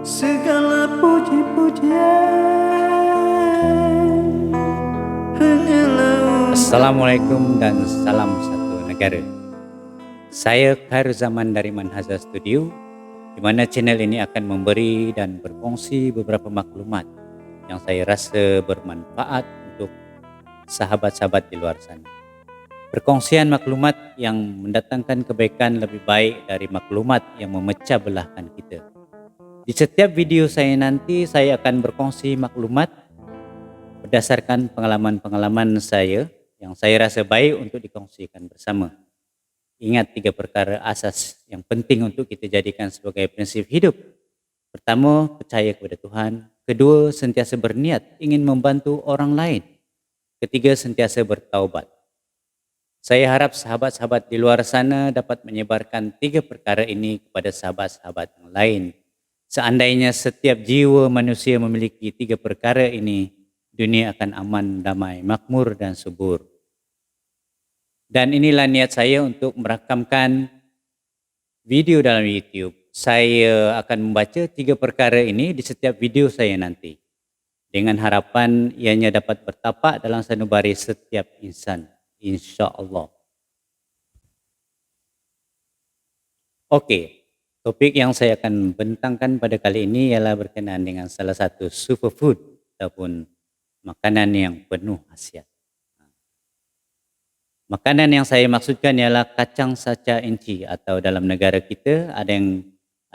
Segala puji-pujian hanyalah Assalamualaikum dan salam satu negara. Saya Khair Zaman dari Manhaza Studio, di mana channel ini akan memberi dan berkongsi beberapa maklumat yang saya rasa bermanfaat untuk sahabat-sahabat di luar sana. Perkongsian maklumat yang mendatangkan kebaikan lebih baik dari maklumat yang memecah belahkan kita. Di setiap video saya nanti, saya akan berkongsi maklumat berdasarkan pengalaman-pengalaman saya yang saya rasa baik untuk dikongsikan bersama. Ingat 3 perkara asas yang penting untuk kita jadikan sebagai prinsip hidup. Pertama, percaya kepada Tuhan. Kedua, sentiasa berniat ingin membantu orang lain. Ketiga, sentiasa bertaubat. Saya harap sahabat-sahabat di luar sana dapat menyebarkan 3 perkara ini kepada sahabat-sahabat yang lain. Seandainya setiap jiwa manusia memiliki 3 perkara ini, dunia akan aman, damai, makmur dan subur. Dan inilah niat saya untuk merakamkan video dalam YouTube. Saya akan membaca 3 perkara ini di setiap video saya nanti, dengan harapan ianya dapat bertapak dalam sanubari setiap insan, insya-Allah. Okey. Topik yang saya akan bentangkan pada kali ini ialah berkenaan dengan salah satu superfood ataupun makanan yang penuh khasiat. Makanan yang saya maksudkan ialah kacang saca enci, atau dalam negara kita ada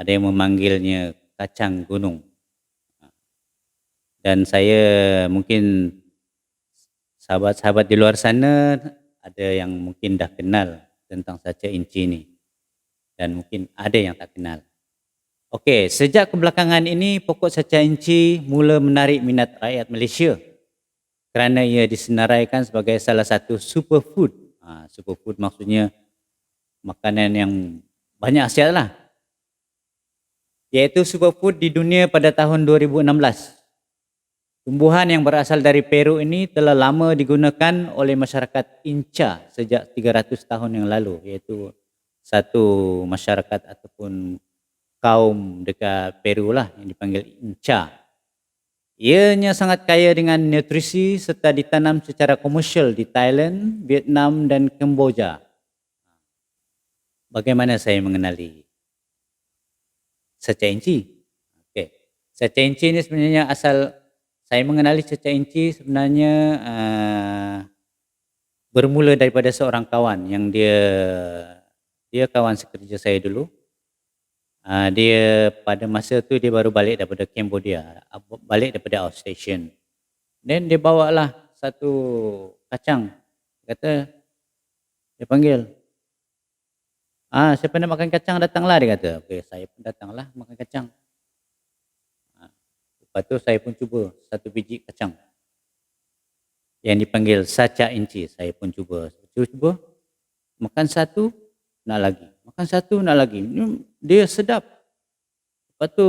yang memanggilnya kacang gunung. Dan saya mungkin sahabat-sahabat di luar sana ada yang mungkin dah kenal tentang saca enci ini. Dan mungkin ada yang tak kenal. Okey, sejak kebelakangan ini pokok saca enci mula menarik minat rakyat Malaysia kerana ia disenaraikan sebagai salah satu superfood. Superfood maksudnya makanan yang banyak khasiat lah. Iaitu superfood di dunia pada tahun 2016. Tumbuhan yang berasal dari Peru ini telah lama digunakan oleh masyarakat Inca sejak 300 tahun yang lalu, iaitu satu masyarakat ataupun kaum dekat Peru lah yang dipanggil Inca. Ianya sangat kaya dengan nutrisi serta ditanam secara komersial di Thailand, Vietnam dan Kemboja. Bagaimana saya mengenali saca enci? Okey. Saca enci ini sebenarnya saya mengenali saca enci sebenarnya bermula daripada seorang kawan yang dia kawan sekerja saya dulu. Dia pada masa tu dia baru balik daripada Cambodia, balik daripada outstation. Dan dia bawalah satu kacang. Dia panggil, siapa nak makan kacang datanglah, dia kata. Okey, saya pun datanglah makan kacang. Lepas tu saya pun cuba satu biji kacang yang dipanggil saca enci. Saya pun cuba makan satu, nak lagi. Makan satu, nak lagi. Dia sedap. Lepas tu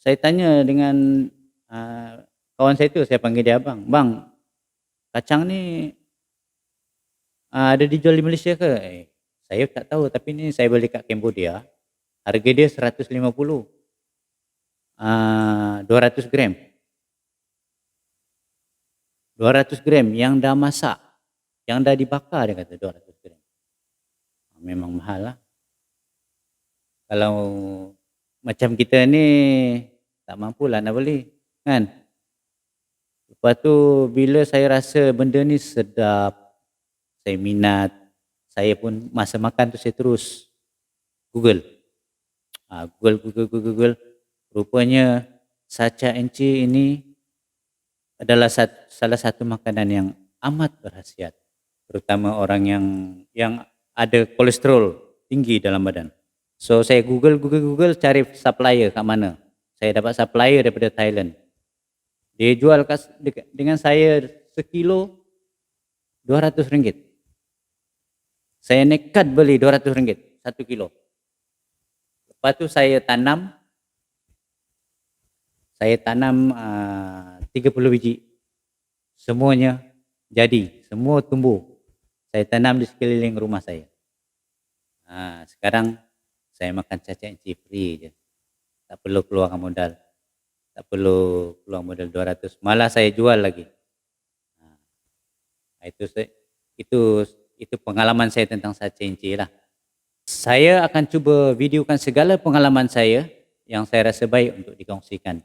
saya tanya dengan kawan saya tu, saya panggil dia abang. Bang, kacang ni ada dijual di Malaysia ke? Saya tak tahu, tapi ni saya beli kat Cambodia. Harga dia 150. 200 gram. 200 gram yang dah masak, yang dah dibakar, dia kata 200 gram. Memang mahal lah. Kalau macam kita ni tak mampulah nak beli, kan? Lepas tu bila saya rasa benda ni sedap, saya minat, saya pun masa makan tu saya terus Google. Google. Rupanya saca enci ini adalah salah satu makanan yang amat berkhasiat, terutama orang yang ada kolesterol tinggi dalam badan. So saya Google cari supplier kat mana. Saya dapat supplier daripada Thailand. Dia jual dengan saya sekilo RM200. Saya nekat beli RM200 1 kilo. Lepas tu saya tanam 30 biji. Semuanya jadi, semua tumbuh. Saya tanam di sekeliling rumah saya. Sekarang saya makan saca enci free je. Tak perlu keluarkan modal. Tak perlu keluar modal 200. Malah saya jual lagi. Itu itu pengalaman saya tentang Sacha Inci lah. Saya akan cuba videokan segala pengalaman saya yang saya rasa baik untuk dikongsikan.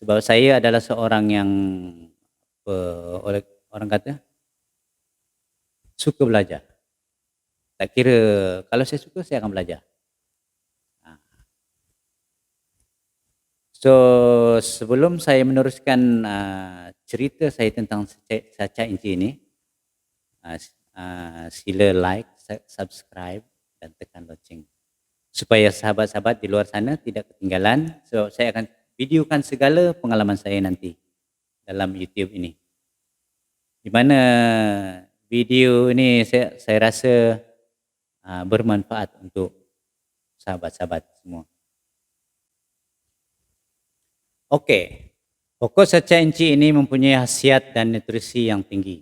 Sebab saya adalah seorang yang oleh orang kata suka belajar. Tak kira kalau saya suka saya akan belajar. So sebelum saya meneruskan cerita saya tentang Sacha Inci ini, sila like, subscribe dan tekan lonceng supaya sahabat-sahabat di luar sana tidak ketinggalan. So saya akan videokan segala pengalaman saya nanti dalam YouTube ini. Di mana video ini saya rasa bermanfaat untuk sahabat-sahabat semua. Okey. Pokok Sacha Inci ini mempunyai khasiat dan nutrisi yang tinggi.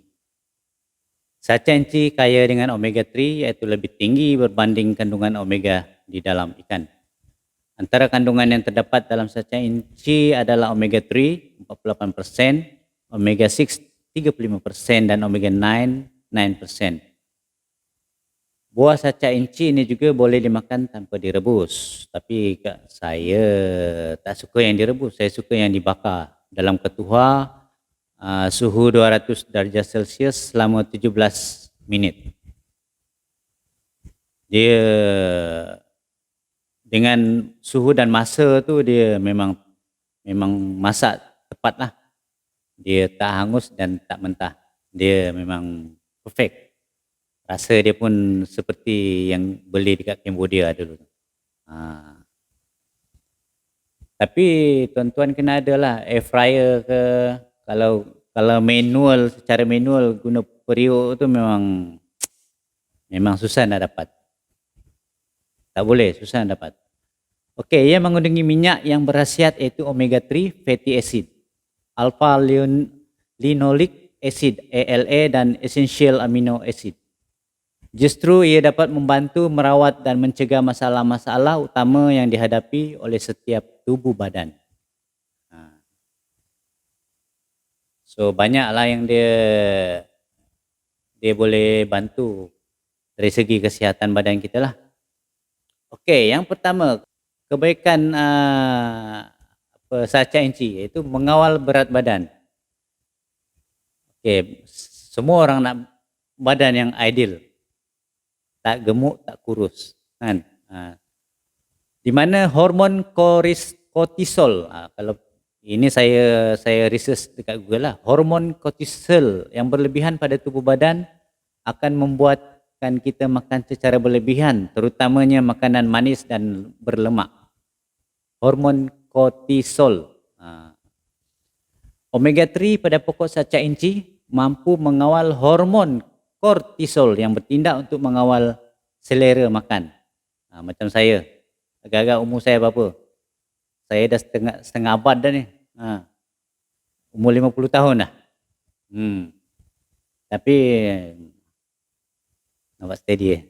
Sacha Inci kaya dengan omega 3 iaitu lebih tinggi berbanding kandungan omega di dalam ikan. Antara kandungan yang terdapat dalam Sacha Inci adalah omega 3 48%, omega 6 35% dan omega 9 9%. Buah Sacha Inci ini juga boleh dimakan tanpa direbus. Tapi saya tak suka yang direbus. Saya suka yang dibakar dalam ketuhar suhu 200 darjah Celsius selama 17 minit. Dia dengan suhu dan masa tu dia memang masak tepat lah. Dia tak hangus dan tak mentah. Dia memang perfect. Rasa dia pun seperti yang beli dekat Cambodia dulu. Tapi tuan-tuan kena ada lah air fryer ke, kalau manual, secara manual guna periuk tu memang susah nak dapat. Tak boleh, susah nak dapat. Okey, ia mengandungi minyak yang berkhasiat iaitu omega 3 fatty acid, alpha linoleic acid ALA dan essential amino acid. Justru ia dapat membantu merawat dan mencegah masalah-masalah utama yang dihadapi oleh setiap tubuh badan. So banyaklah yang dia boleh bantu dari segi kesihatan badan kita lah. Okey, yang pertama kebaikan Sacha Inci iaitu mengawal berat badan. Okey, semua orang nak badan yang ideal. Tak gemuk, tak kurus, kan? Di mana hormon kortisol, kalau ini saya research dekat Google lah, hormon kortisol yang berlebihan pada tubuh badan akan membuatkan kita makan secara berlebihan, terutamanya makanan manis dan berlemak. Hormon kortisol. Omega 3 pada pokok Sacha Inci mampu mengawal hormon kortisol yang bertindak untuk mengawal selera makan. Macam saya, agak-agak umur saya berapa? Saya dah setengah abad dah ni. Umur 50 tahun dah. Tapi nampak steady .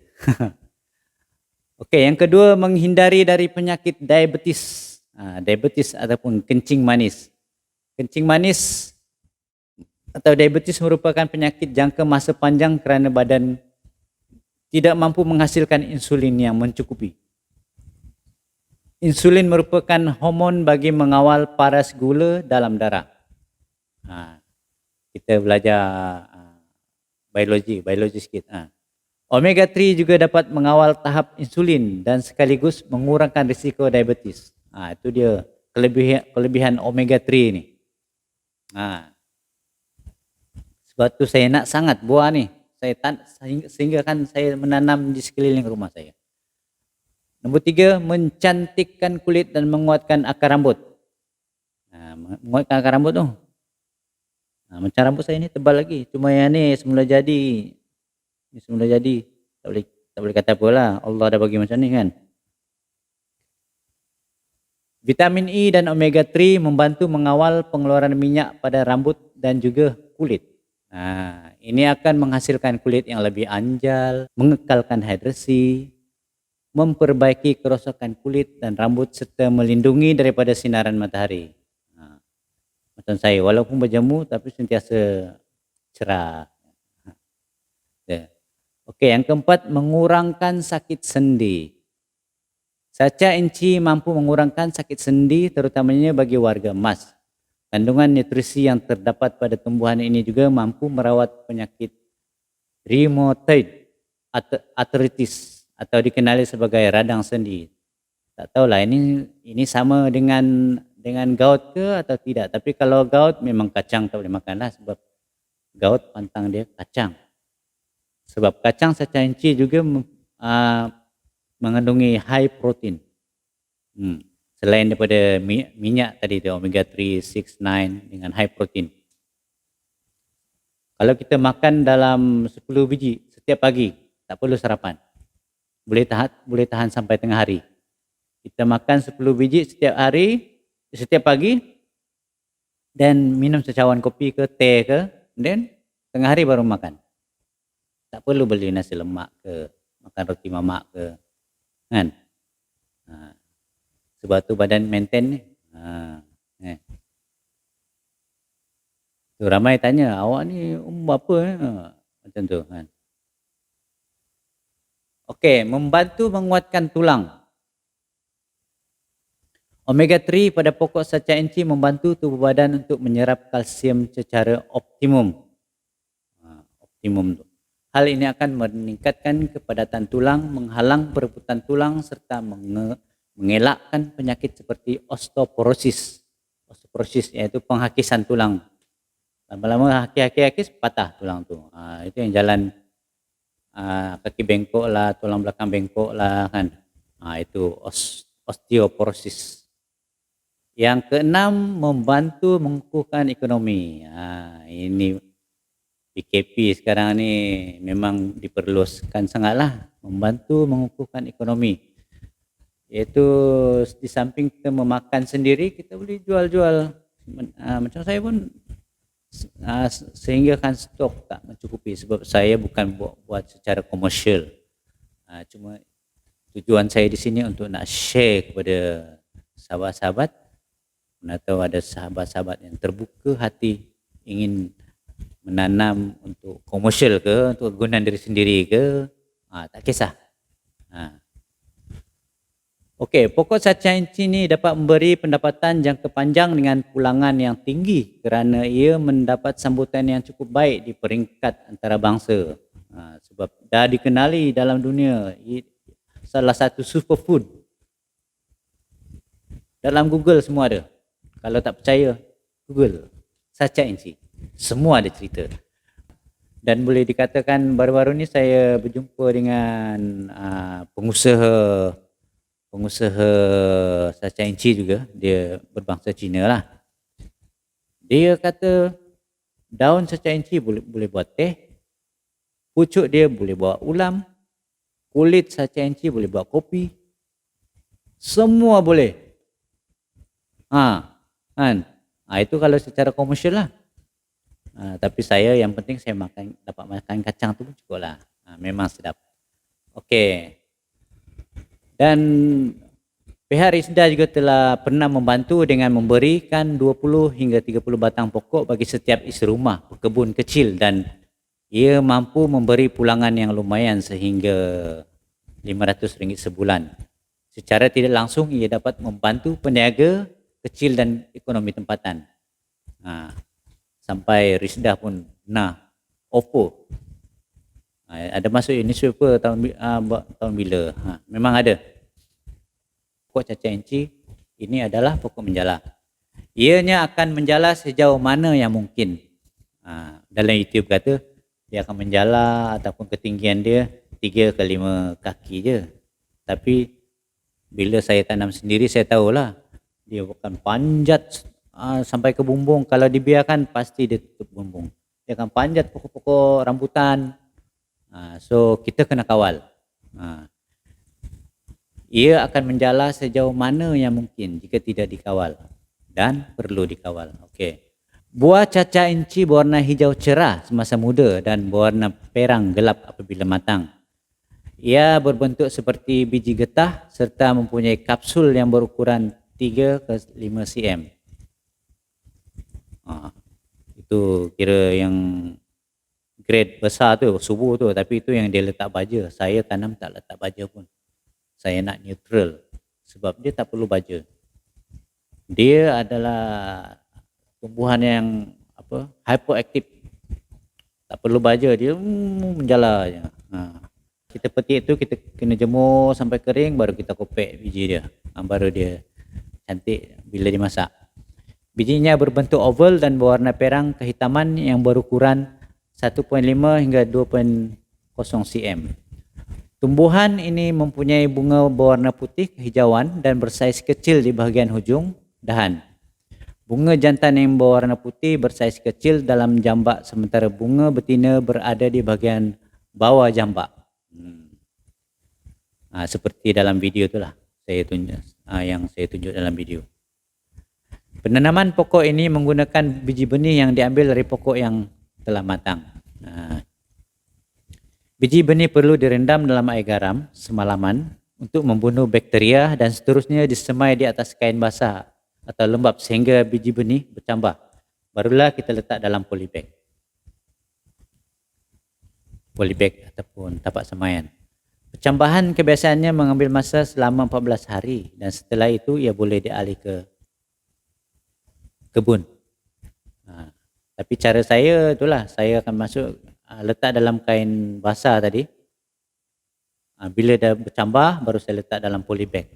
Okey, yang kedua menghindari dari penyakit diabetes. Diabetes ataupun kencing manis. Kencing manis atau diabetes merupakan penyakit jangka masa panjang kerana badan tidak mampu menghasilkan insulin yang mencukupi. Insulin merupakan hormon bagi mengawal paras gula dalam darah. Kita belajar biologi sikit. Omega 3 juga dapat mengawal tahap insulin dan sekaligus mengurangkan risiko diabetes. Itu dia kelebihan omega 3 ni. Sebab tu saya nak sangat buah ni. Sehingga kan saya menanam di sekeliling rumah saya. Nombor 3, mencantikkan kulit dan menguatkan akar rambut. Menguatkan akar rambut tu. Macam rambut saya ni tebal lagi. Cuma yang ni semula jadi. Ni semula jadi. Tak boleh kata apa lah. Allah dah bagi macam ni kan. Vitamin E dan omega 3 membantu mengawal pengeluaran minyak pada rambut dan juga kulit. Ini akan menghasilkan kulit yang lebih anjal, mengekalkan hidrasi, memperbaiki kerosakan kulit dan rambut serta melindungi daripada sinaran matahari. Macam saya, walaupun berjemur tapi sentiasa cerah. Okey, yang keempat, mengurangkan sakit sendi. Sacha Inci mampu mengurangkan sakit sendi terutamanya bagi warga emas. Kandungan nutrisi yang terdapat pada tumbuhan ini juga mampu merawat penyakit rheumatoid arthritis atau dikenali sebagai radang sendi. Tak tahulah ini sama dengan gout ke atau tidak. Tapi kalau gout memang kacang tak boleh makan lah, sebab gout pantang dia kacang. Sebab kacang Sacha Inci juga mengandungi high protein. Selain daripada minyak tadi tu, omega 3, 6, 9 dengan high protein. Kalau kita makan dalam 10 biji setiap pagi, tak perlu sarapan. Boleh tahan sampai tengah hari. Kita makan 10 biji setiap pagi dan minum secawan kopi ke teh ke, dan tengah hari baru makan. Tak perlu beli nasi lemak ke, makan roti mamak ke, kan? Sebab tu badan maintain ni. Tu ramai tanya, awak ni berapa? Macam tu, kan? Okey, membantu menguatkan tulang. Omega 3 pada pokok Sacha Inci membantu tubuh badan untuk menyerap kalsium secara optimum. Optimum tu. Hal ini akan meningkatkan kepadatan tulang, menghalang perebutan tulang serta mengelakkan penyakit seperti osteoporosis. Osteoporosis iaitu penghakisan tulang. Lama-lama hakis patah tulang tu. Itu yang jalan kaki bengkok lah, tulang belakang bengkok lah, kan. Itu osteoporosis. Yang keenam, membantu mengukuhkan ekonomi. Ini PKP sekarang ni memang diperluaskan sangatlah, membantu mengukuhkan ekonomi. Iaitu di samping kita memakan sendiri, kita boleh jual-jual. Macam saya pun sehinggakan stok tak mencukupi, sebab saya bukan buat secara komersial. Cuma tujuan saya di sini untuk nak share kepada sahabat-sahabat. Mana tahu ada sahabat-sahabat yang terbuka hati ingin menanam untuk komersial ke, untuk kegunaan diri sendiri ke, tak kisah. Okey, pokok Sacha Inci ni dapat memberi pendapatan jangka panjang dengan pulangan yang tinggi kerana ia mendapat sambutan yang cukup baik di peringkat antarabangsa. Sebab dah dikenali dalam dunia, salah satu superfood. Dalam Google semua ada. Kalau tak percaya, Google Sacha Inci. Semua ada cerita. Dan boleh dikatakan baru-baru ni saya berjumpa dengan pengusaha Sacha Inci juga. Dia berbangsa Cina lah. Dia kata daun Sacha Inci boleh buat teh, pucuk dia boleh buat ulam, kulit Sacha Inci boleh buat kopi, semua boleh. Kan? Itu kalau secara komersial lah. Tapi saya yang penting saya dapat makan kacang tu pun cukup lah. Memang sedap. Okey. Dan pihak Risda juga telah pernah membantu dengan memberikan 20 hingga 30 batang pokok bagi setiap isi rumah pekebun kecil, dan ia mampu memberi pulangan yang lumayan sehingga RM500 sebulan. Secara tidak langsung ia dapat membantu peniaga kecil dan ekonomi tempatan. Sampai Risda pun offer. Ada masuk newspaper tahun bila? Memang ada. Pokok Sacha Inci ini adalah pokok menjala. Ianya akan menjala sejauh mana yang mungkin. Dalam YouTube kata dia akan menjala ataupun ketinggian dia 3 ke 5 kaki je. Tapi bila saya tanam sendiri saya tahulah dia akan panjat sampai ke bumbung. Kalau dibiarkan pasti dia tutup bumbung. Dia akan panjat pokok-pokok rambutan. So kita kena kawal. Ia akan menjala sejauh mana yang mungkin jika tidak dikawal, dan perlu dikawal. Okey. Buah Sacha Inci berwarna hijau cerah semasa muda dan berwarna perang gelap apabila matang. Ia berbentuk seperti biji getah serta mempunyai kapsul yang berukuran 3 ke 5 cm. Itu kira yang grade besar tu, subur tu, tapi itu yang dia letak baja. Saya tanam tak letak baja pun. Saya nak neutral sebab dia tak perlu baja. Dia adalah tumbuhan yang hyperactive. Tak perlu baja, dia menjala je. Kita petik tu, kita kena jemur sampai kering, baru kita kopek biji dia. Baru dia cantik bila dimasak. Bijinya berbentuk oval dan berwarna perang kehitaman yang berukuran 1.5 hingga 2.0 cm. Tumbuhan ini mempunyai bunga berwarna putih kehijauan dan bersaiz kecil di bahagian hujung dahan. Bunga jantan yang berwarna putih bersaiz kecil dalam jambak, sementara bunga betina berada di bahagian bawah jambak. Seperti dalam video itulah yang saya tunjuk dalam video. Penanaman pokok ini menggunakan biji benih yang diambil dari pokok yang telah matang. Biji benih perlu direndam dalam air garam semalaman untuk membunuh bakteria dan seterusnya disemai di atas kain basah atau lembap sehingga biji benih bercambah. Barulah kita letak dalam polybag. Polybag ataupun tapak semaian. Percambahan kebiasaannya mengambil masa selama 14 hari dan setelah itu ia boleh dialih ke kebun. Tapi cara saya itulah, saya akan masuk letak dalam kain basah tadi. Bila dah bercambah baru saya letak dalam polybag.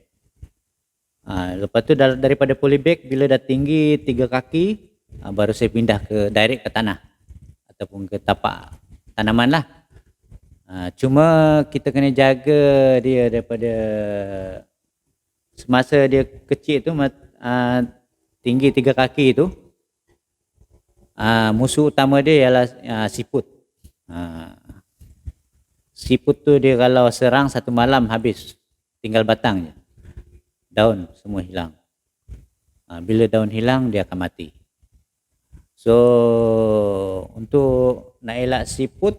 Lepas tu daripada polybag bila dah tinggi 3 kaki baru saya pindah direct ke tanah ataupun ke tapak tanaman lah. Cuma kita kena jaga dia daripada semasa dia kecil tu, tinggi 3 kaki tu, musuh utama dia ialah siput. Siput tu dia kalau serang satu malam habis, tinggal batang je, daun semua hilang. Bila daun hilang dia akan mati. So untuk nak elak siput,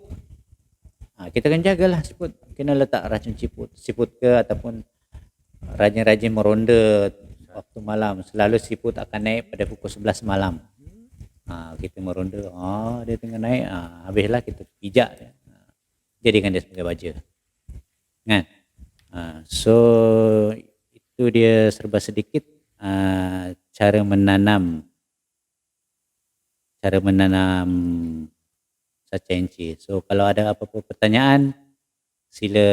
kita kena jagalah siput. Kena letak racun siput ke ataupun rajin-rajin meronda waktu malam. Selalu siput akan naik pada pukul 11 malam. Kita meronda, dia tengah naik, habislah kita pijak dia. Jadikan dia sebagai baja. Kan? So itu dia serba sedikit cara menanam sachainci. So kalau ada apa-apa pertanyaan, sila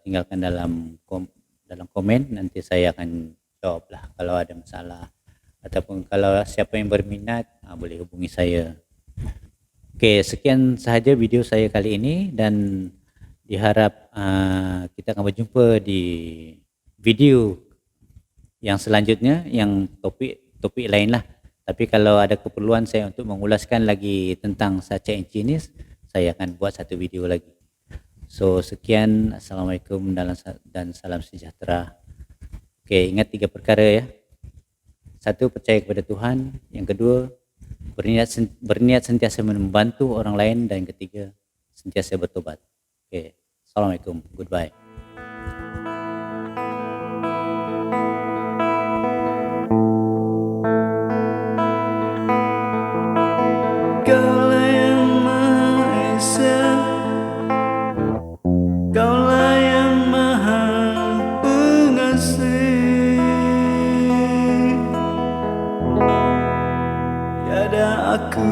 tinggalkan dalam komen, nanti saya akan jawab lah kalau ada masalah. Ataupun kalau siapa yang berminat, boleh hubungi saya. Okey, sekian sahaja video saya kali ini dan diharap kita akan berjumpa di video yang selanjutnya, yang topik lain lah. Tapi kalau ada keperluan saya untuk mengulaskan lagi tentang sachainci ini, saya akan buat satu video lagi. So sekian, Assalamualaikum dan salam sejahtera. Okey, ingat 3 perkara ya. 1, percaya kepada Tuhan. Yang kedua, berniat sentiasa membantu orang lain. Dan yang ketiga, sentiasa bertobat. Okey, Assalamualaikum. Goodbye. Kaulah yang Maha Esa, Kaulah yang Maha Pengasih. Tiada aku